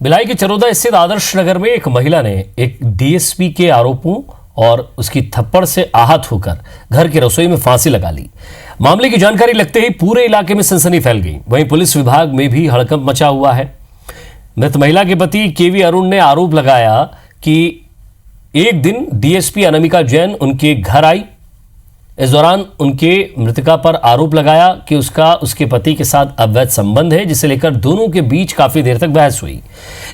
भिलाई के चरोदा स्थित आदर्श नगर में एक महिला ने एक डीएसपी के आरोपों और उसकी थप्पड़ से आहत होकर घर की रसोई में फांसी लगा ली। मामले की जानकारी लगते ही पूरे इलाके में सनसनी फैल गई। वहीं पुलिस विभाग में भी हड़कंप मचा हुआ है। मृत महिला के पति केवी अरुण ने आरोप लगाया कि एक दिन डीएसपी अनामिका जैन उनके घर आई। इस दौरान उनके मृतका पर आरोप लगाया कि उसका उसके पति के साथ अवैध संबंध है, जिसे लेकर दोनों के बीच काफी देर तक बहस हुई।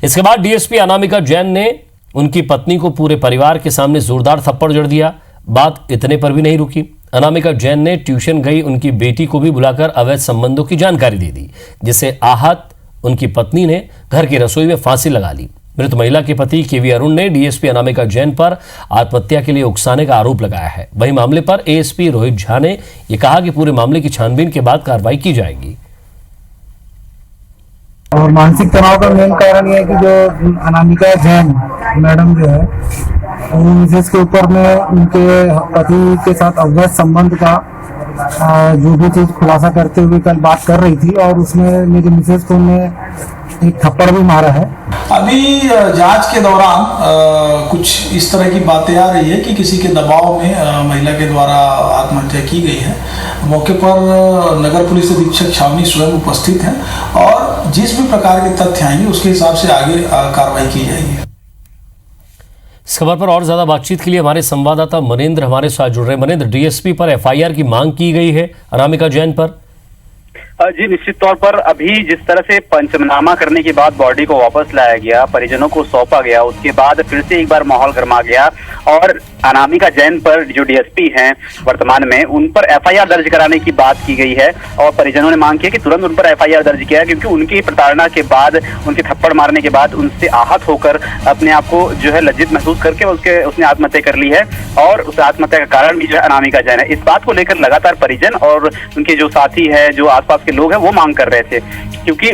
इसके बाद डीएसपी अनामिका जैन ने उनकी पत्नी को पूरे परिवार के सामने जोरदार थप्पड़ जड़ दिया। बात इतने पर भी नहीं रुकी। अनामिका जैन ने ट्यूशन गई उनकी बेटी को भी बुलाकर अवैध संबंधों की जानकारी दे दी, जिसे आहत उनकी पत्नी ने घर की रसोई में फांसी लगा ली। मृत महिला के पति केवी अरुण ने डीएसपी अनामिका जैन पर आत्महत्या के लिए उकसाने का आरोप लगाया है। वहीं मामले पर एएसपी रोहित झा ने यह कहा कि पूरे मामले की छानबीन के बाद कार्रवाई की जाएगी। और मानसिक तनाव का मेन कारण यह है कि जो अनामिका जैन मैडम जो है, जिसके ऊपर में उनके पति के साथ अवैध संबंध का जो भी चीज खुलासा करते हुए कल बात कर रही थी, और उसमें मेरी मिसेज को उन्हें एक थप्पड़ भी मारा है। अभी जांच के दौरान कुछ इस तरह की बातें आ रही है कि किसी के दबाव में महिला के द्वारा आत्महत्या की गई है। मौके पर नगर पुलिस अधीक्षक छावनी स्वयं उपस्थित हैं और जिस भी प्रकार के तथ्य आएंगे उसके हिसाब से आगे कार्रवाई की जाएगी। इस खबर पर और ज्यादा बातचीत के लिए हमारे संवाददाता मनेंद्र हमारे साथ जुड़ रहे हैं। मनेंद्र, डीएसपी पर एफआईआर की मांग की गई है अनामिका जैन पर। जी निश्चित तौर पर अभी जिस तरह से पंचनामा करने के बाद बॉडी को वापस लाया गया, परिजनों को सौंपा गया, उसके बाद फिर से एक बार माहौल गर्मा गया और अनामिका जैन पर जो डीएसपी हैं वर्तमान में, उन पर एफआईआर दर्ज कराने की बात की गई है। और परिजनों ने मांग की है कि तुरंत उन पर एफआईआर दर्ज किया, क्योंकि उनकी प्रताड़ना के बाद, उनके थप्पड़ मारने के बाद उनसे आहत होकर अपने आप को जो है लज्जित महसूस करके उसने आत्महत्या कर ली है। और उस आत्महत्या का कारण भी जो है अनामिका जैन है। इस बात को लेकर लगातार परिजन और उनके जो साथी है, जो आसपास के लोग हैं, वो मांग कर रहे थे, क्योंकि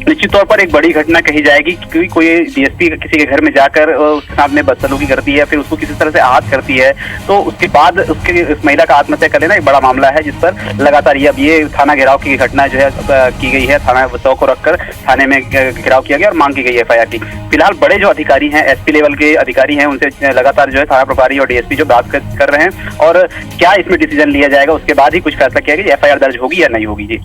निश्चित तौर पर एक बड़ी घटना कही जाएगी, क्योंकि कोई डीएसपी किसी के घर में जाकर उसके साथ में बदसलूकी करती है, फिर उसको किसी तरह से आहत करती है, तो उसके बाद उस महिला का आत्महत्या कर लेना एक बड़ा मामला है, जिस पर लगातार ये थाना घेराव की घटना जो है की गई है। थाना बचाव को रखकर थाने में घेराव किया गया और मांग की गई एफआईआर की। फिलहाल बड़े जो अधिकारी हैं, एसपी लेवल के अधिकारी हैं, उनसे लगातार जो है थाना प्रभारी और डीएसपी जो बात कर रहे हैं, और क्या इसमें डिसीजन लिया जाएगा उसके बाद ही कुछ फैसला किया गया एफआईआर दर्ज होगी या नहीं होगी। जी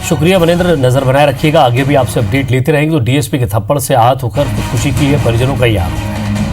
शुक्रिया मनेंद्र, नजर बनाए रखिएगा, आगे भी आपसे अपडेट लेते रहेंगे। तो डीएसपी के थप्पड़ से आहत होकर खुदकुशी की है परिजनों का यह आरोप है।